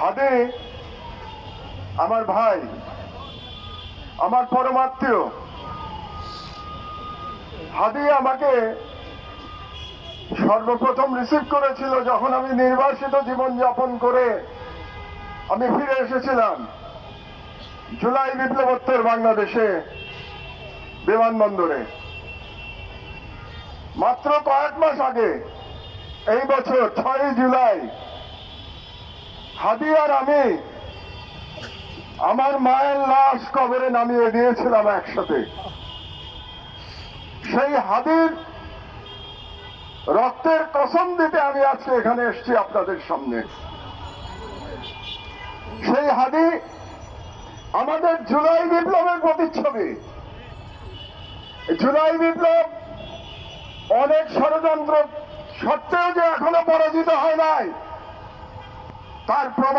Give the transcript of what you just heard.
হাদি আমার ভাই, আমার পরমাত্মীয়। হাদি আমাকে সর্বপ্রথম রিসিভ করেছিল যখন আমি নির্বাসিত জীবন যাপন করে আমি ফিরে এসেছিলাম জুলাই বিপ্লবোত্তর বাংলাদেশে বিমানবন্দরে। মাত্র কয়েক মাস আগে, এই বছর 6 জুলাই, হাদি আর আমি আমার মায়ের লাশ কবরে নামিয়ে দিয়েছিলাম একসাথে। সেই হাদির রক্তের কসম দিতে আমি আজকে এখানে এসেছি আপনাদের সামনে। সেই হাদি আমাদের জুলাই বিপ্লবের প্রতিচ্ছবি। জুলাই বিপ্লব অনেক ষড়যন্ত্র সত্ত্বেও যে এখনো পরাজিত হয় নাই তার প্রমাণ